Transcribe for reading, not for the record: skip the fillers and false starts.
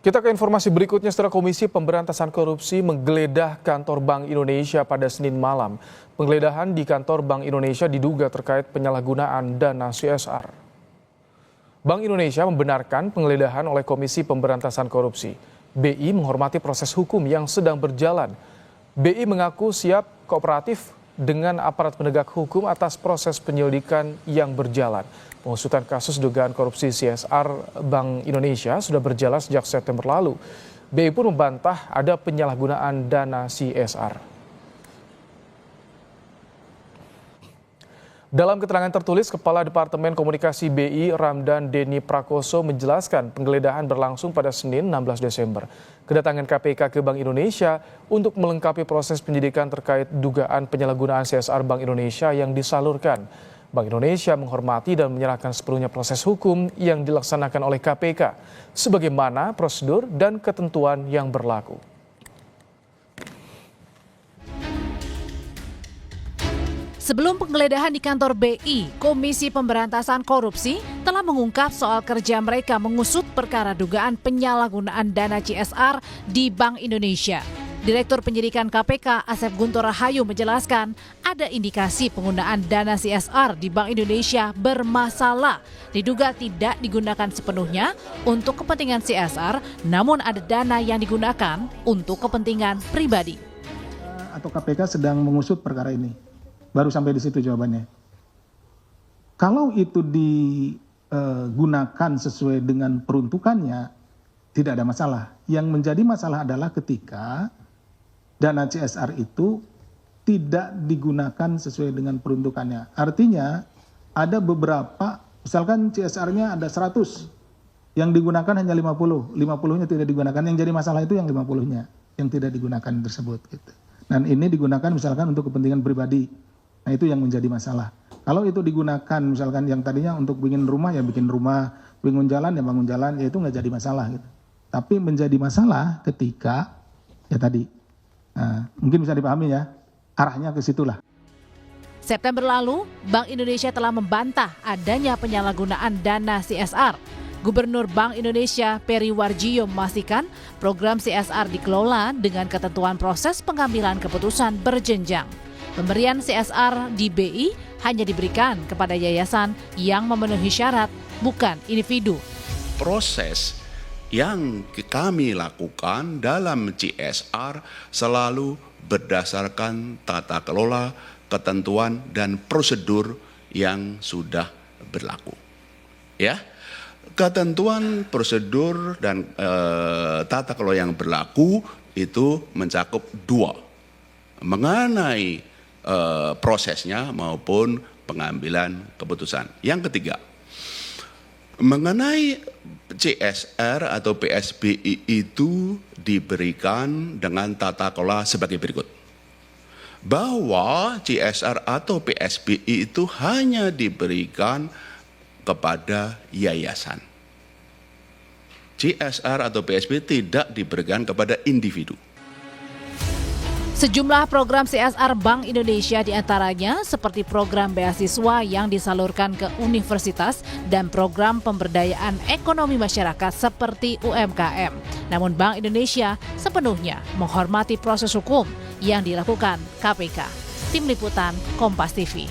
Kita ke informasi berikutnya. Setelah Komisi Pemberantasan Korupsi menggeledah kantor Bank Indonesia pada Senin malam. Penggeledahan di kantor Bank Indonesia diduga terkait penyalahgunaan dana CSR. Bank Indonesia membenarkan penggeledahan oleh Komisi Pemberantasan Korupsi. BI menghormati proses hukum yang sedang berjalan. BI mengaku siap kooperatif dengan aparat penegak hukum atas proses penyelidikan yang berjalan. Pengusutan kasus dugaan korupsi CSR Bank Indonesia sudah berjalan sejak September lalu. BI pun membantah ada penyalahgunaan dana CSR. Dalam keterangan tertulis, Kepala Departemen Komunikasi BI Ramdan Deni Prakoso menjelaskan penggeledahan berlangsung pada Senin 16 Desember. Kedatangan KPK ke Bank Indonesia untuk melengkapi proses penyidikan terkait dugaan penyalahgunaan CSR Bank Indonesia yang disalurkan. Bank Indonesia menghormati dan menyerahkan sepenuhnya proses hukum yang dilaksanakan oleh KPK, sebagaimana prosedur dan ketentuan yang berlaku. Sebelum penggeledahan di kantor BI, Komisi Pemberantasan Korupsi telah mengungkap soal kerja mereka mengusut perkara dugaan penyalahgunaan dana CSR di Bank Indonesia. Direktur Penyidikan KPK Asep Guntur Rahayu menjelaskan ada indikasi penggunaan dana CSR di Bank Indonesia bermasalah. Diduga tidak digunakan sepenuhnya untuk kepentingan CSR, namun ada dana yang digunakan untuk kepentingan pribadi. Atau KPK sedang mengusut perkara ini. Baru sampai di situ jawabannya. Kalau itu digunakan sesuai dengan peruntukannya, tidak ada masalah. Yang menjadi masalah adalah ketika dana CSR itu tidak digunakan sesuai dengan peruntukannya. Artinya ada beberapa, misalkan CSR-nya ada 100, yang digunakan hanya 50, 50-nya tidak digunakan. Yang jadi masalah itu yang 50-nya, yang tidak digunakan tersebut. Gitu. Dan ini digunakan misalkan untuk kepentingan pribadi. Nah itu yang menjadi masalah. Kalau itu digunakan misalkan yang tadinya untuk bikin rumah ya bikin rumah, bangun jalan ya bangun jalan, ya itu nggak jadi masalah gitu. Tapi menjadi masalah ketika ya tadi, mungkin bisa dipahami ya, arahnya ke situlah. September lalu, Bank Indonesia telah membantah adanya penyalahgunaan dana CSR. Gubernur Bank Indonesia Peri Warjio memastikan program CSR dikelola dengan ketentuan proses pengambilan keputusan berjenjang. Pemberian CSR di BI hanya diberikan kepada yayasan yang memenuhi syarat, bukan individu. Proses yang kami lakukan dalam CSR selalu berdasarkan tata kelola, ketentuan, dan prosedur yang sudah berlaku. Ya, ketentuan, prosedur, dan tata kelola yang berlaku itu mencakup dua. Mengenai prosesnya maupun pengambilan keputusan. Yang ketiga, mengenai CSR atau PSBI itu diberikan dengan tata kelola sebagai berikut. Bahwa CSR atau PSBI itu hanya diberikan kepada yayasan. CSR atau PSBI tidak diberikan kepada individu. Sejumlah program CSR Bank Indonesia diantaranya seperti program beasiswa yang disalurkan ke universitas dan program pemberdayaan ekonomi masyarakat seperti UMKM. Namun Bank Indonesia sepenuhnya menghormati proses hukum yang dilakukan KPK. Tim Liputan Kompas TV.